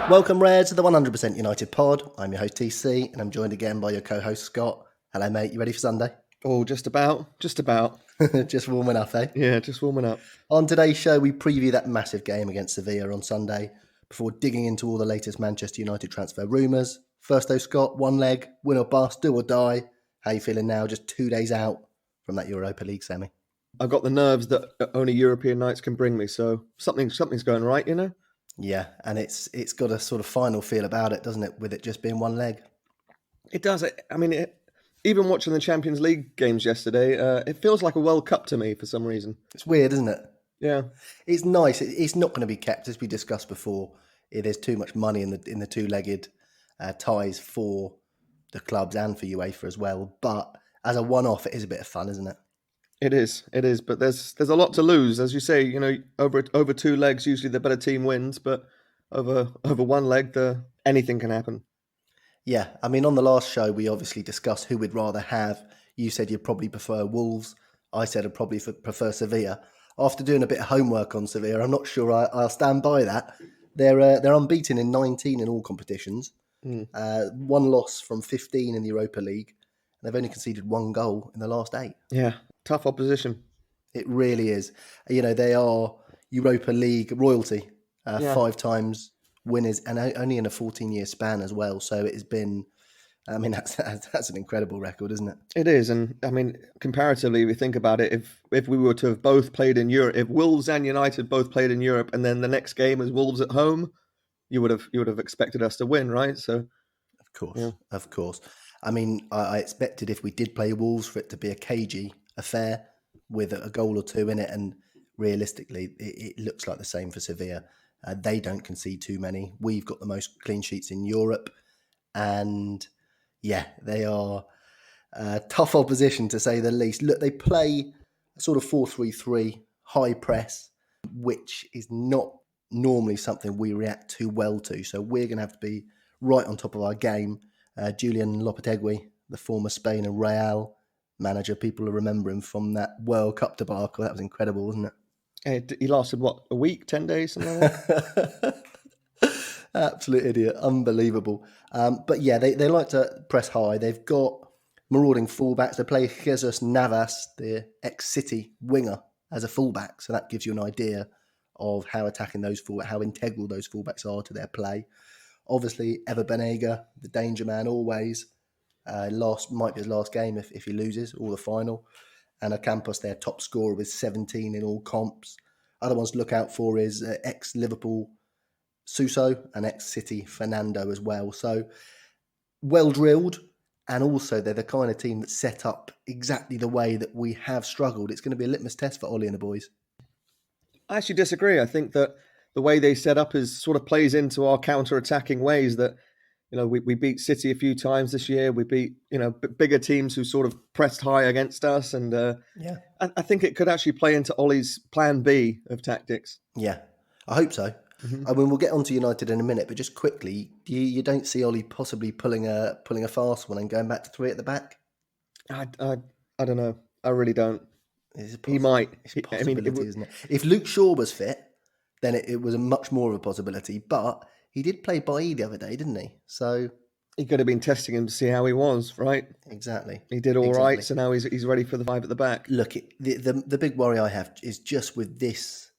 Welcome, Reds, to the 100% United pod. I'm your host, TC, and I'm joined again by your co-host, Scott. Hello, mate. You ready for Sunday? Oh, just about. Just warming up, eh? Yeah, just warming up. On today's show, we preview that massive game against Sevilla on Sunday before digging into all the latest Manchester United transfer rumours. First, though, Scott, one leg, win or bust, do or die. How you feeling now, just 2 days out from that Europa League semi? I've got the nerves that only European nights can bring me, so something's going right, you know? Yeah, and it's got a sort of final feel about it, doesn't it, with it just being one leg? It does. Even watching the Champions League games yesterday, it feels like a World Cup to me for some reason. It's weird, isn't it? Yeah. It's nice. It's not going to be kept, as we discussed before. There's too much money in the two-legged ties for the clubs and for UEFA as well. But as a one-off, it is a bit of fun, isn't it? It is, but there's a lot to lose. As you say, you know, over two legs, usually the better team wins, but over one leg, anything can happen. Yeah, I mean, on the last show, we obviously discussed who we'd rather have. You said you'd probably prefer Wolves. I said I'd probably prefer Sevilla. After doing a bit of homework on Sevilla, I'm not sure I'll stand by that. They're unbeaten in 19 in all competitions. One loss from 15 in the Europa League. And they've only conceded one goal in the last 8. Yeah, tough opposition. It really is. You know, they are Europa League royalty, 5 times winners, and only in a 14-year span as well. So it has been, I mean, that's an incredible record, isn't it? It is, and I mean, comparatively, we think about it. If we were to have both played in Europe, if Wolves and United both played in Europe, and then the next game is Wolves at home, you would have expected us to win, right? So, of course. I mean, I expected if we did play Wolves for it to be a cagey affair with a goal or two in it, and realistically, it looks like the same for Sevilla. They don't concede too many. We've got the most clean sheets in Europe, and yeah, they are tough opposition to say the least. Look, they play a sort of 4-3-3, high press, which is not normally something we react too well to. So we're going to have to be right on top of our game. Julian Lopetegui, the former Spain and Real manager, people will remember him from that World Cup debacle. That was incredible, wasn't it? He lasted, what, a week, 10 days, something like that? Absolute idiot. Unbelievable. But yeah, they like to press high. They've got marauding fullbacks. They play Jesus Navas, the ex-City winger, as a fullback. So that gives you an idea of how attacking those fullbacks, how integral those fullbacks are to their play. Obviously, Ever Banega, the danger man always. Might be his last game if he loses, or the final. And Ocampos, their top scorer with 17 in all comps. Other ones to look out for is ex-Liverpool Suso and ex-City Fernando as well. So well drilled, and also they're the kind of team that's set up exactly the way that we have struggled. It's going to be a litmus test for Ole and the boys. I actually disagree. I think that the way they set up is sort of plays into our counter-attacking ways that, you know, we beat City a few times this year. We beat, you know, bigger teams who sort of pressed high against us. And I think it could actually play into Ole's plan B of tactics. Yeah, I hope so. Mm-hmm. I mean, we'll get on to United in a minute, but just quickly, you don't see Ole possibly pulling a fast one and going back to 3 at the back? I don't know. I really don't. He might. It's a possibility, isn't it? If Luke Shaw was fit, then it was a much more of a possibility. But he did play Bailly the other day, didn't he? So he could have been testing him to see how he was, right? Exactly. He did all right, so now he's ready for the 5 at the back. Look, the big worry I have is just with this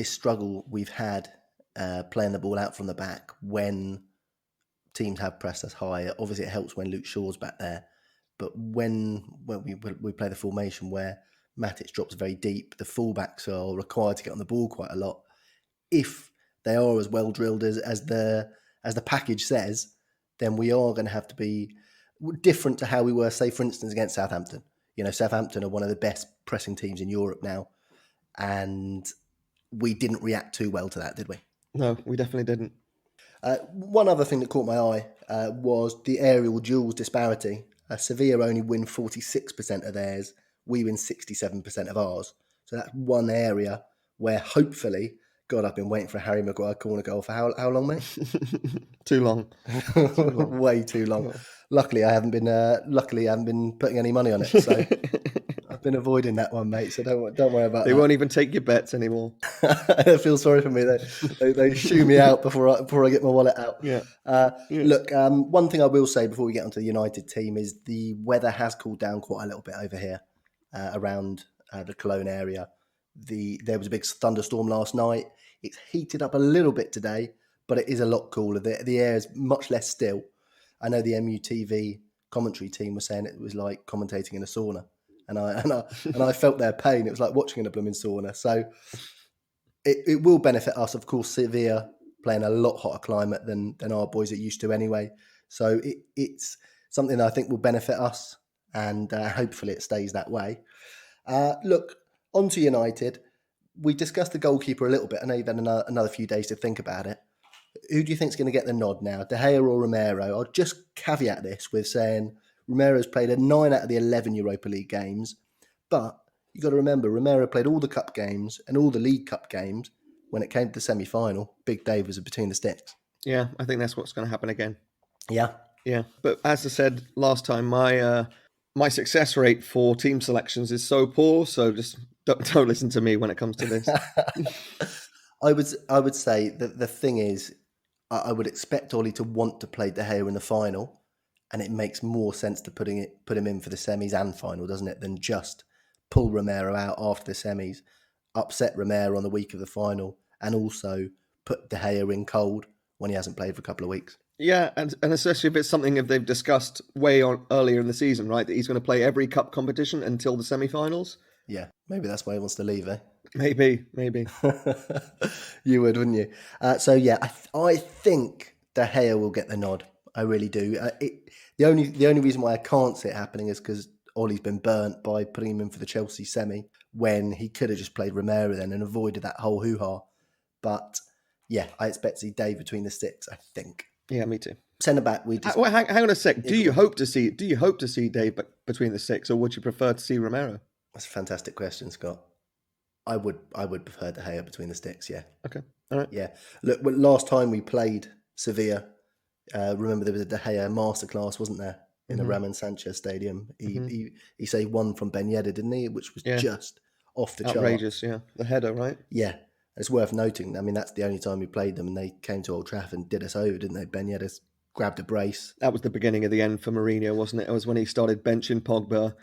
struggle we've had playing the ball out from the back when teams have pressed us high. Obviously, it helps when Luke Shaw's back there, but when we play the formation where Matic drops very deep, the fullbacks are required to get on the ball quite a lot. If they are as well drilled as the package says, then we are going to have to be different to how we were, say, for instance, against Southampton. You know, Southampton are one of the best pressing teams in Europe now, and we didn't react too well to that, did we? No, we definitely didn't. One other thing that caught my eye was the aerial duels disparity. Sevilla only win 46% of theirs. We win 67% of ours. So that's one area where hopefully, God, I've been waiting for a Harry Maguire corner goal for how long, mate? Too long. Way too long. Luckily, I haven't been putting any money on it. So I've been avoiding that one, mate. So don't worry about They that. won't even take your bets anymore. I feel sorry for me. They shoo me out before I get my wallet out. Yeah. Look, one thing I will say before we get onto the United team is the weather has cooled down quite a little bit over here around the Cologne area. There was a big thunderstorm last night. It's heated up a little bit today, but it is a lot cooler. The air is much less still. I know the MUTV commentary team was saying it was like commentating in a sauna, and I felt their pain. It was like watching in a blooming sauna. So it will benefit us, of course. Sevilla playing a lot hotter climate than our boys are used to anyway. So it's something that I think will benefit us, and hopefully it stays that way. Look, on to United. We discussed the goalkeeper a little bit. I know you've had another few days to think about it. Who do you think is going to get the nod now, De Gea or Romero? I'll just caveat this with saying Romero's played 9 out of the 11 Europa League games, but you've got to remember, Romero played all the cup games and all the League Cup games. When it came to the semi-final, Big Dave was between the sticks. Yeah, I think that's what's going to happen again. Yeah. Yeah, but as I said last time, my success rate for team selections is so poor, so just don't listen to me when it comes to this. I would say that the thing is, I would expect Ollie to want to play De Gea in the final, and it makes more sense to put him in for the semis and final, doesn't it, than just pull Romero out after the semis, upset Romero on the week of the final, and also put De Gea in cold when he hasn't played for a couple of weeks. Yeah, and especially if it's something if they've discussed way on earlier in the season, right? That he's going to play every cup competition until the semi-finals. Yeah, maybe that's why he wants to leave, eh? Maybe. You would, wouldn't you? So yeah, I think De Gea will get the nod. I really do. The only reason why I can't see it happening is because Ollie's been burnt by putting him in for the Chelsea semi when he could have just played Romero then and avoided that whole hoo-ha. But yeah, I expect to see Dave between the sticks, I think. Yeah, me too. Centre back, we just hang on a sec. Do you hope to see Dave between the sticks, or would you prefer to see Romero? That's a fantastic question, Scott. I would prefer De Gea between the sticks. Yeah. Okay. All right. Yeah. Look, last time we played Sevilla, remember there was a De Gea masterclass, wasn't there, in the Ramon Sanchez Stadium? He saved one from Ben Yedder, didn't he? Which was just off the chart. Outrageous. Yeah, the header, right? Yeah. It's worth noting. I mean, that's the only time we played them, and they came to Old Trafford and did us over, didn't they? Ben Yedder grabbed a brace. That was the beginning of the end for Mourinho, wasn't it? It was when he started benching Pogba.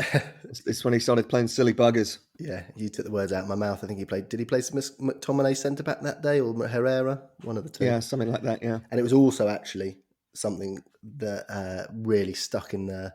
It's when he started playing silly buggers. Yeah, you took the words out of my mouth. I think did he play McTominay centre-back that day, or Herrera? One of the two. Yeah, something like that, yeah. And it was also actually something that really stuck in the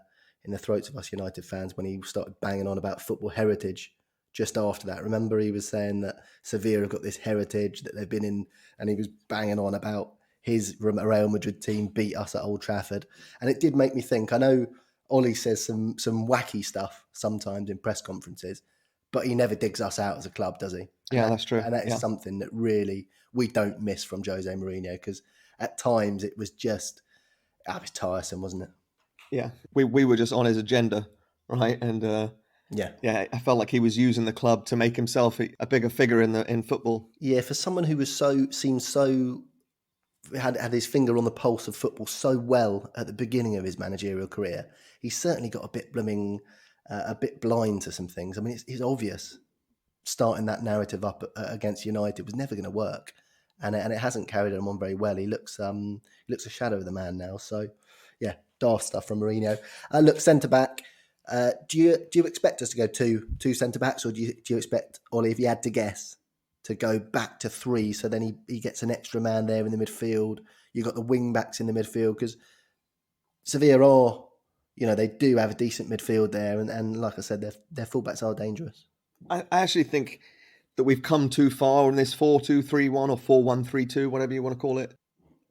throats of us United fans when he started banging on about football heritage just after that. Remember, he was saying that Sevilla have got this heritage that they've been in, and he was banging on about his Real Madrid team beat us at Old Trafford. And it did make me think. I know Ollie says some wacky stuff sometimes in press conferences, but he never digs us out as a club, does he? Yeah, that's true. And that is something that really we don't miss from Jose Mourinho, because at times it was just, it was tiresome, wasn't it? Yeah, we were just on his agenda, right? And yeah, I felt like he was using the club to make himself a bigger figure in football. Yeah, for someone who seemed so had his finger on the pulse of football so well at the beginning of his managerial career, he's certainly got a bit blind to some things. I mean, it's obvious starting that narrative up against United was never going to work, and it hasn't carried him on very well. He looks a shadow of the man now. So yeah, daft stuff from Mourinho. Look, centre back. Do you expect us to go two centre backs, or do you expect, Ollie, if you had to guess, to go back to 3, so then he gets an extra man there in the midfield? You've got the wing backs in the midfield, because Sevilla are, they do have a decent midfield there, and like I said, their fullbacks are dangerous. I actually think that we've come too far in this 4-2-3-1 or 4-1-3-2, whatever you want to call it,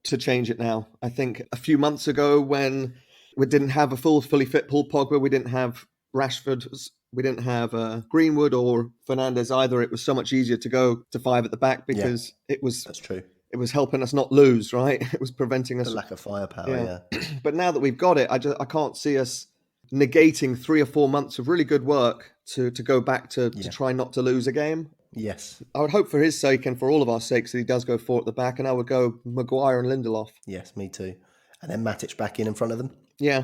to change it now. I think a few months ago when we didn't have a fully fit Paul Pogba, we didn't have Rashford, we didn't have Greenwood or Fernandes either. It was so much easier to go to 5 at the back because that's true. It was helping us not lose, right? It was preventing us. The lack of firepower, yeah. But now that we've got it, I can't see us negating 3 or 4 months of really good work to go back to try not to lose a game. Yes. I would hope for his sake and for all of our sakes that he does go 4 at the back, and I would go Maguire and Lindelof. Yes, me too. And then Matic back in front of them. Yeah.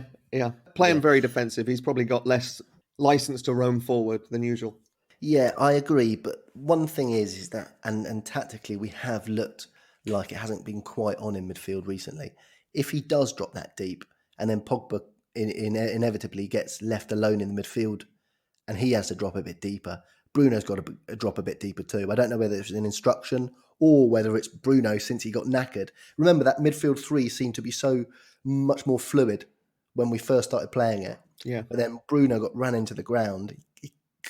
Play him very defensive. He's probably got less license to roam forward than usual. Yeah, I agree. But one thing is that, and tactically, we have looked like it hasn't been quite on in midfield recently. If he does drop that deep, and then Pogba inevitably gets left alone in the midfield, and he has to drop a bit deeper, Bruno's got to drop a bit deeper too. I don't know whether it's an instruction or whether it's Bruno since he got knackered. Remember that midfield three seemed to be so much more fluid when we first started playing it. Yeah. But then Bruno got run into the ground.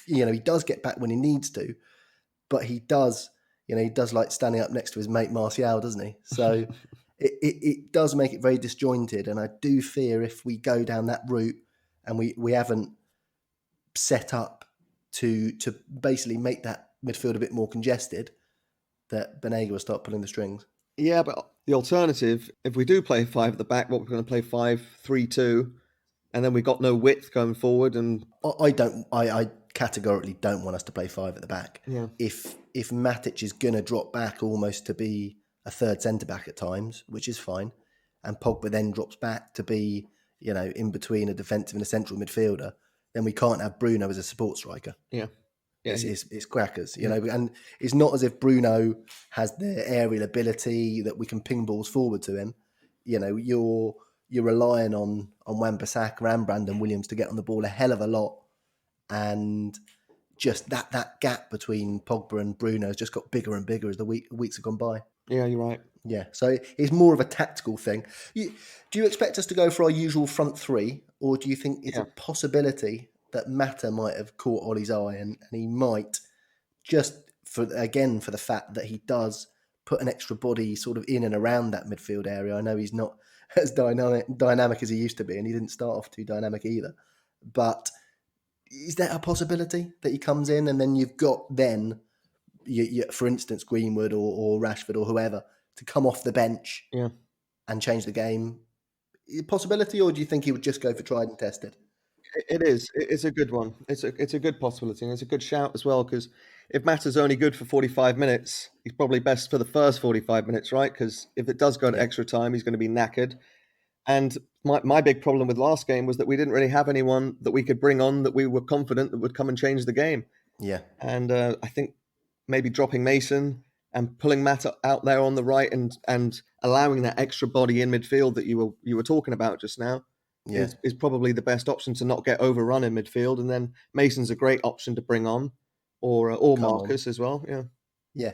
He does get back when he needs to, but he does like standing up next to his mate Martial, doesn't he? So it does make it very disjointed, and I do fear if we go down that route and we haven't set up to basically make that midfield a bit more congested, that Banega will start pulling the strings. Yeah, but the alternative, if we do play 5 at the back, what we're going to play 5-3-2, and then we've got no width going forward. And I categorically don't want us to play 5 at the back. Yeah. If Matic is going to drop back almost to be a third centre back at times, which is fine, and Pogba then drops back to be in between a defensive and a central midfielder, then we can't have Bruno as a support striker. Yeah. It's crackers, and it's not as if Bruno has the aerial ability that we can ping balls forward to him. You're relying on Wan-Bissaka and Brandon Williams to get on the ball a hell of a lot, and just that gap between Pogba and Bruno has just got bigger and bigger as the weeks have gone by. Yeah, you're right. Yeah, so it's more of a tactical thing. Do you expect us to go for our usual front three, or do you think it's a possibility that Mata might have caught Ollie's eye and he might, just for the fact that he does put an extra body sort of in and around that midfield area? I know he's not as dynamic as he used to be, and he didn't start off too dynamic either. But is there a possibility that he comes in and then you've got for instance, Greenwood or Rashford or whoever to come off the bench and change the game? Possibility, or do you think he would just go for tried and tested? It is. It's a good one. It's a good possibility, and it's a good shout as well, because if Mata's only good for 45 minutes, he's probably best for the first 45 minutes, right? Because if it does go to extra time, he's going to be knackered. And my big problem with last game was that we didn't really have anyone that we could bring on that we were confident that would come and change the game. Yeah. And I think maybe dropping Mason and pulling Mata out there on the right and allowing that extra body in midfield that you were talking about just now is probably the best option to not get overrun in midfield. And then Mason's a great option to bring on, or Marcus as well. Yeah,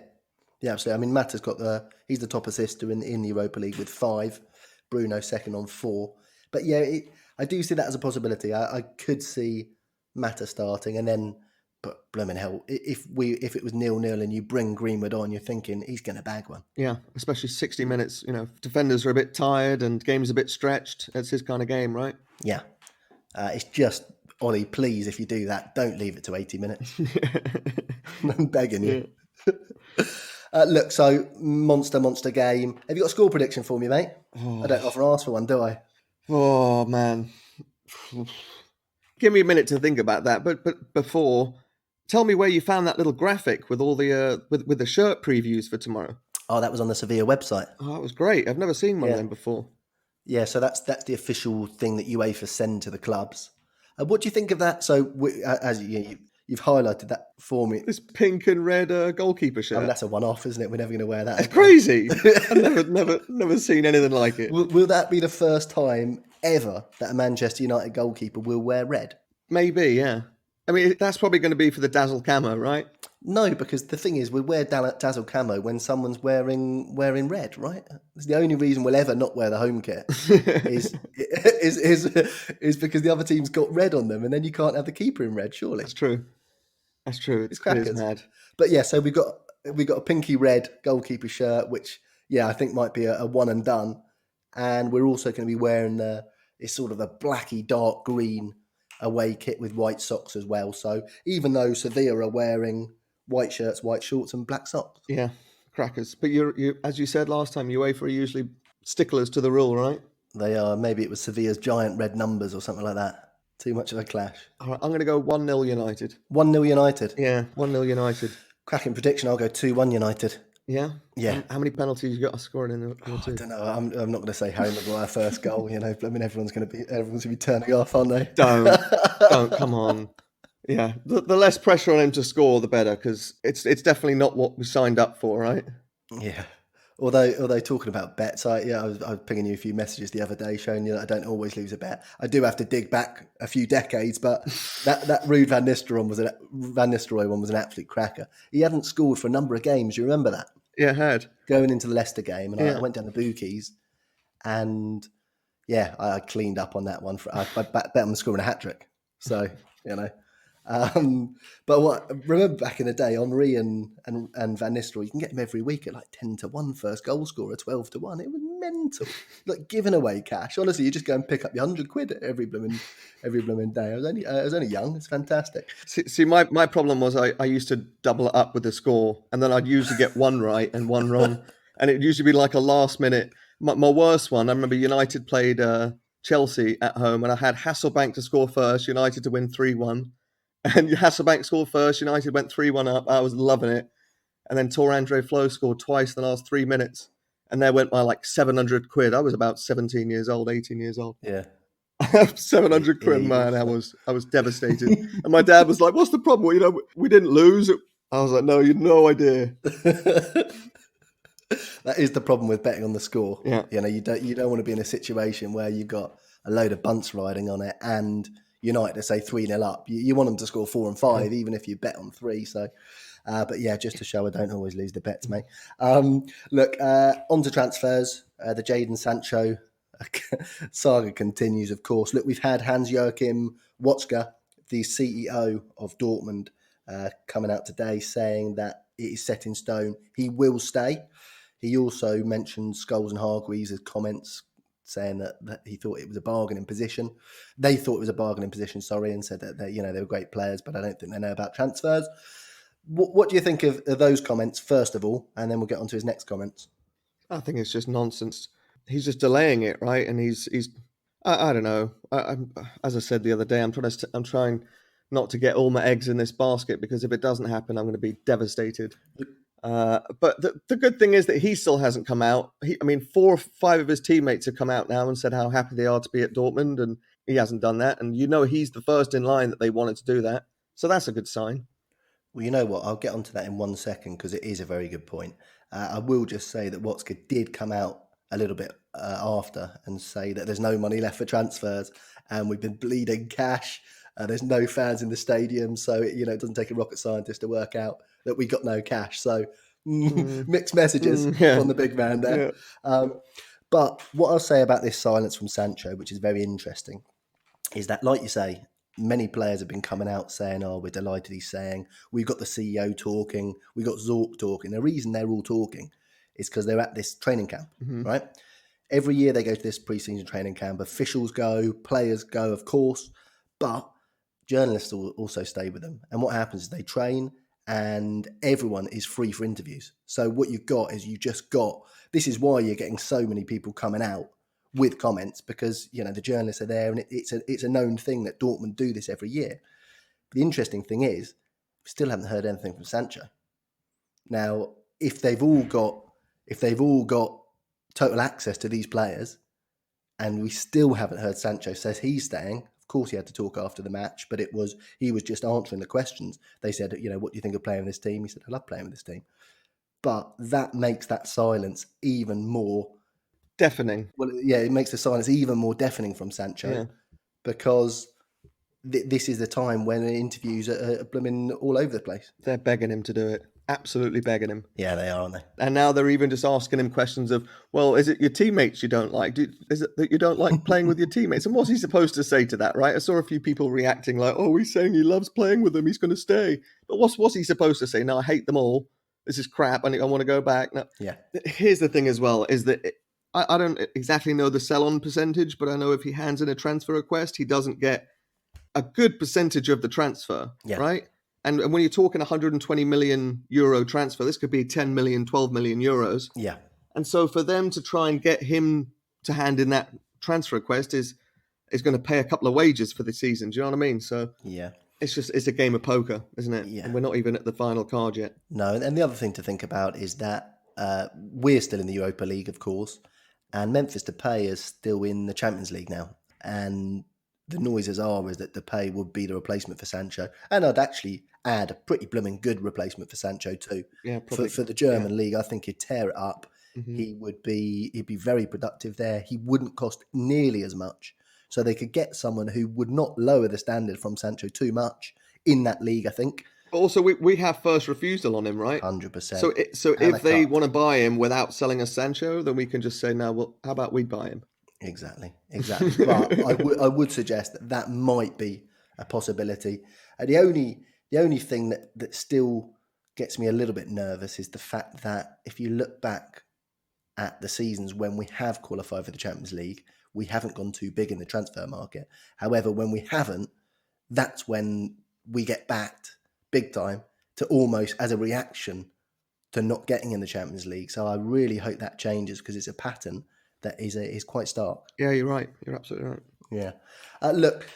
absolutely. I mean, Mata's he's the top assister in the Europa League with 5. Bruno second on 4. But I do see that as a possibility. I could see Mata starting, and then, but blooming hell, if it was 0-0 and you bring Greenwood on, you're thinking he's going to bag one. Yeah, especially 60 minutes. Defenders are a bit tired and game's a bit stretched. That's his kind of game, right? Yeah. It's just, Ollie, please, if you do that, don't leave it to 80 minutes. I'm begging you. Look, so monster game. Have you got a score prediction for me, mate? I don't often ask for one, do I? Oh, man. Give me a minute to think about that. But before, tell me where you found that little graphic with all the with the shirt previews for tomorrow. Oh, that was on the Sevilla website. Oh, that was great. I've never seen one of them before. Yeah, so that's the official thing that UEFA send to the clubs. What do you think of that? So, as you've highlighted that for me. This pink and red goalkeeper shirt. I mean, that's a one-off, isn't it? We're never going to wear that. It's crazy. I've never seen anything like it. Will that be the first time ever that a Manchester United goalkeeper will wear red? Maybe, yeah. I mean, that's probably going to be for the Dazzle Camo, right? No, because the thing is, we wear Dazzle Camo when someone's wearing red, right? It's the only reason we'll ever not wear the home kit is because the other team's got red on them, and then you can't have the keeper in red, surely. That's true. It's crackers. It is mad. But yeah, so we got a pinky red goalkeeper shirt, which I think might be a one and done, and we're also going to be wearing it's sort of a blacky dark green away kit with white socks as well. So even though Sevilla are wearing white shirts, white shorts, and black socks, yeah, crackers. But you, as you said last time, UEFA are usually sticklers to the rule, right? They are. Maybe it was Sevilla's giant red numbers or something like that. Too much of a clash. All right, I'm going to go 1-0 United. 1-0 United? Yeah, 1-0 United. Cracking prediction, I'll go 2-1 United. Yeah? Yeah. How many penalties you got scoring in the I don't know. I'm not going to say Harry Maguire first goal. I mean, everyone's going to be turning off, aren't they? Don't. Come on. Yeah, the less pressure on him to score, the better, because it's definitely not what we signed up for, right? Yeah. Although talking about bets, I was pinging you a few messages the other day showing you that I don't always lose a bet. I do have to dig back a few decades, but that Ruud Van Nistelrooy one was an absolute cracker. He hadn't scored for a number of games. You remember that? Yeah, had. Going into the Leicester game, and I Yeah. went down the bookies, and yeah, I cleaned up on that one. I bet on scoring a hat trick. So you know, but remember back in the day, Henri and Van Nistelrooy, you can get them every week at like 10-1 first goal scorer, 12-1. It was mental, like giving away cash. Honestly, you just go and pick up your £100 every blooming day. I was only young. It's fantastic. See, my problem was I used to double it up with the score, and then I'd usually get one right and one wrong, and it'd usually be like a last minute. My worst one, I remember United played Chelsea at home, and I had Hasselbank to score first, United to win 3-1, and Hasselbank scored first, United went 3-1 up. I was loving it, and then Tor Andre Flo scored twice in the last 3 minutes, and there went my like £700. I was about 17 years old, 18 years old. Yeah. 700 quid, Illegal man. I stuff. was devastated. And my dad was like, "What's the problem? Well, we didn't lose." I was like, "No, you had no idea." That is the problem with betting on the score. Yeah. You don't want to be in a situation where you've got a load of bunts riding on it and United to say 3-0 up. You want them to score 4 and 5, even if you bet on 3. So, but yeah, just to show I don't always lose the bets, mate. Look, on to transfers. The Jadon Sancho saga continues, of course. Look, we've had Hans-Joachim Watzke, the CEO of Dortmund, coming out today saying that it is set in stone. He will stay. He also mentioned Scholes and Hargreaves' comments saying that he thought it was a bargaining position. They thought it was a bargaining position, and said that they were great players, but I don't think they know about transfers. What do you think of those comments, first of all, and then we'll get on to his next comments? I think it's just nonsense. He's just delaying it, right? And he's I don't know. As I said the other day, I'm trying not to get all my eggs in this basket, because if it doesn't happen, I'm going to be devastated. But the good thing is that he still hasn't come out. 4 or 5 of his teammates have come out now and said how happy they are to be at Dortmund, and he hasn't done that. And he's the first in line that they wanted to do that. So that's a good sign. Well, you know what? I'll get onto that in 1 second because it is a very good point. I will just say that Watzke did come out a little bit after and say that there's no money left for transfers and we've been bleeding cash. There's no fans in the stadium, so it doesn't take a rocket scientist to work out that we got no cash. So mixed messages from the big man there. Yeah. But what I'll say about this silence from Sancho, which is very interesting, is that, like you say, many players have been coming out saying, "Oh, we're delighted he's saying." We've got the CEO talking. We've got Zorc talking. The reason they're all talking is because they're at this training camp, right? Every year they go to this pre-season training camp. Officials go, players go, of course, but journalists will also stay with them. And what happens is they train and everyone is free for interviews. So what you've got is this is why you're getting so many people coming out with comments, because the journalists are there, and it's a known thing that Dortmund do this every year. The interesting thing is, we still haven't heard anything from Sancho. Now, if they've all got total access to these players, and we still haven't heard Sancho says he's staying. Of course, he had to talk after the match, but he was just answering the questions. They said, what do you think of playing with this team? He said, I love playing with this team. But that makes that silence even more deafening. Well, yeah, it makes the silence even more deafening from Sancho, because this is the time when interviews are blooming all over the place. They're begging him to do it. Absolutely begging him. Yeah, they are, aren't they? And now they're even just asking him questions of, well, is it your teammates you don't like? Is it that you don't like playing with your teammates? And what's he supposed to say to that, right? I saw a few people reacting like, oh, he's saying he loves playing with them, he's going to stay. But what's he supposed to say? No, I hate them all. This is crap. I want to go back. No. Yeah. Here's the thing as well, is that I don't exactly know the sell-on percentage, but I know if he hands in a transfer request, he doesn't get a good percentage of the transfer, right? And when you're talking 120 million euro transfer, this could be 10 million, 12 million euros. Yeah. And so for them to try and get him to hand in that transfer request is going to pay a couple of wages for the season. Do you know what I mean? So yeah, it's a game of poker, isn't it? Yeah. And we're not even at the final card yet. No, and the other thing to think about is that we're still in the Europa League, of course, and Memphis Depay is still in the Champions League now. And the noises are is that Depay would be the replacement for Sancho. And I'd actually add a pretty blooming good replacement for Sancho too. Yeah, probably. For the German league, I think he'd tear it up. Mm-hmm. He'd be very productive there. He wouldn't cost nearly as much. So they could get someone who would not lower the standard from Sancho too much in that league, I think. Also, we have first refusal on him, right? 100%. So if they want to buy him without selling us Sancho, then we can just say, no, well, how about we buy him? Exactly. But I would suggest that might be a possibility. And the only thing that still gets me a little bit nervous is the fact that if you look back at the seasons when we have qualified for the Champions League, we haven't gone too big in the transfer market. However, when we haven't, that's when we get backed big time to almost as a reaction to not getting in the Champions League. So I really hope that changes because it's a pattern that is quite stark. Yeah, you're right. You're absolutely right. Yeah. Look,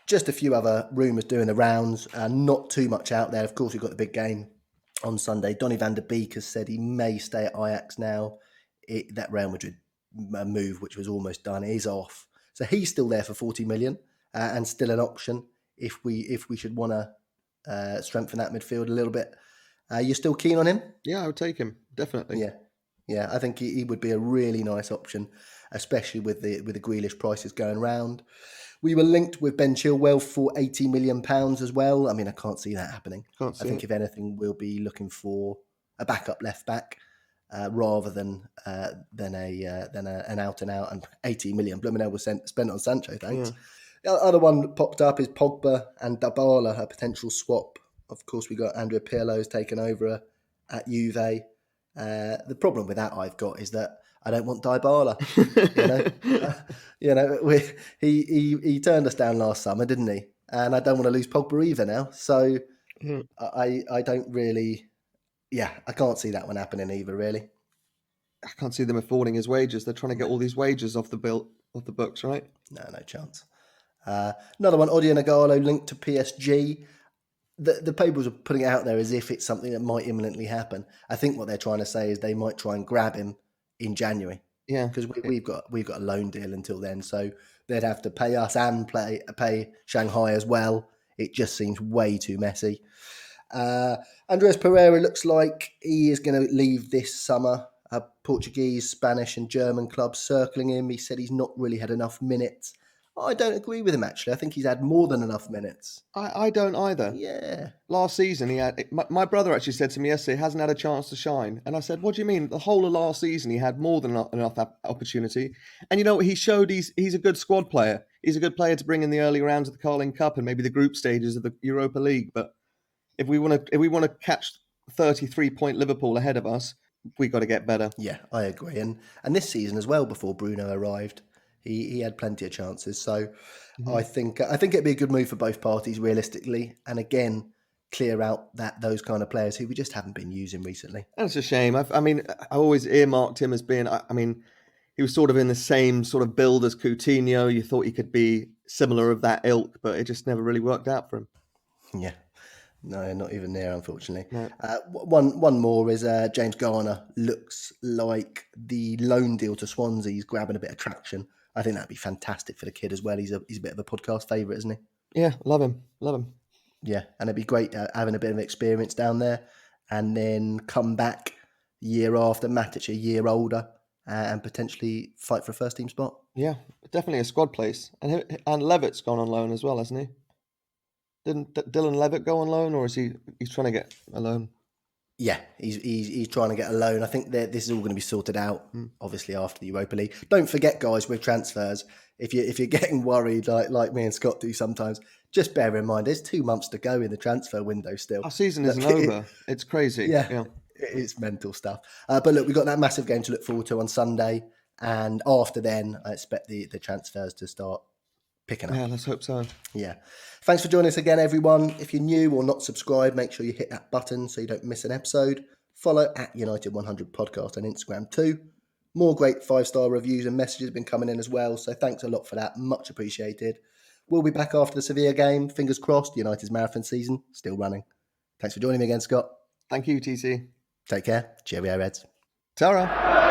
just a few other rumours doing the rounds. Not too much out there. Of course, we've got the big game on Sunday. Donny van der Beek has said he may stay at Ajax now. That Real Madrid move, which was almost done, is off. So he's still there for 40 million and still an option if we should want to strengthen that midfield a little bit. You're still keen on him? Yeah, I would take him, definitely. Yeah, I think he would be a really nice option, especially with the Grealish prices going round. We were linked with Ben Chilwell for £80 million as well. I mean, I can't see that happening. I think if anything, we'll be looking for a backup left back rather than an out and out. And 80 million blooming hell was spent on Sancho. Thanks. Yeah. The other one that popped up is Pogba and Dybala, a potential swap. Of course, we got Andrea Pirlo's taken over at Juve. The problem with that I've got is that I don't want Dybala. He turned us down last summer, didn't he? And I don't want to lose Pogba either now. So I don't really. Yeah, I can't see that one happening either. Really, I can't see them affording his wages. They're trying to get all these wages off the books, right? No chance. Another one, Odion Igalo linked to PSG. The papers are putting it out there as if it's something that might imminently happen. I think what they're trying to say is they might try and grab him in January. Yeah, because we've got a loan deal until then, so they'd have to pay us and pay Shanghai as well. It just seems way too messy. Andres Pereira looks like he is going to leave this summer. Portuguese, Spanish, and German clubs circling him. He said he's not really had enough minutes. I don't agree with him, actually. I think he's had more than enough minutes. I don't either. Yeah. Last season, he had. My brother actually said to me yesterday, he hasn't had a chance to shine. And I said, what do you mean? The whole of last season, he had more than enough opportunity. And you know what? He showed he's a good squad player. He's a good player to bring in the early rounds of the Carling Cup and maybe the group stages of the Europa League. But if we want to catch 33-point Liverpool ahead of us, we got to get better. Yeah, I agree. And this season as well, before Bruno arrived, he had plenty of chances. So I think it'd be a good move for both parties, realistically. And again, clear out those kind of players who we just haven't been using recently. And it's a shame. I always earmarked him as being. He was sort of in the same sort of build as Coutinho. You thought he could be similar of that ilk, but it just never really worked out for him. Yeah. No, not even there, unfortunately. No. One more is James Garner looks like the loan deal to Swansea's grabbing a bit of traction. I think that'd be fantastic for the kid as well. He's a bit of a podcast favourite, isn't he? Yeah, love him. Yeah, and it'd be great having a bit of experience down there and then come back year after, Matic a year older and potentially fight for a first team spot. Yeah, definitely a squad place. And Levitt's gone on loan as well, hasn't he? Didn't Dylan Levitt go on loan, or is he's trying to get a loan? Yeah, he's trying to get a loan. I think that this is all going to be sorted out, obviously, after the Europa League. Don't forget, guys, with transfers, if you're getting worried like me and Scott do sometimes, just bear in mind there's 2 months to go in the transfer window still. Our season isn't over. It's crazy. Yeah, it's mental stuff. But look, we've got that massive game to look forward to on Sunday, and after then, I expect the transfers to start picking up. Yeah, let's hope so. Yeah. Thanks for joining us again, everyone. If you're new or not subscribed, make sure you hit that button so you don't miss an episode. Follow at United100 Podcast on Instagram too. More great 5-star reviews and messages have been coming in as well, so thanks a lot for that. Much appreciated. We'll be back after the Sevilla game. Fingers crossed, United's marathon season still running. Thanks for joining me again, Scott. Thank you, TC. Take care. Cheerio, Reds. Ta-ra.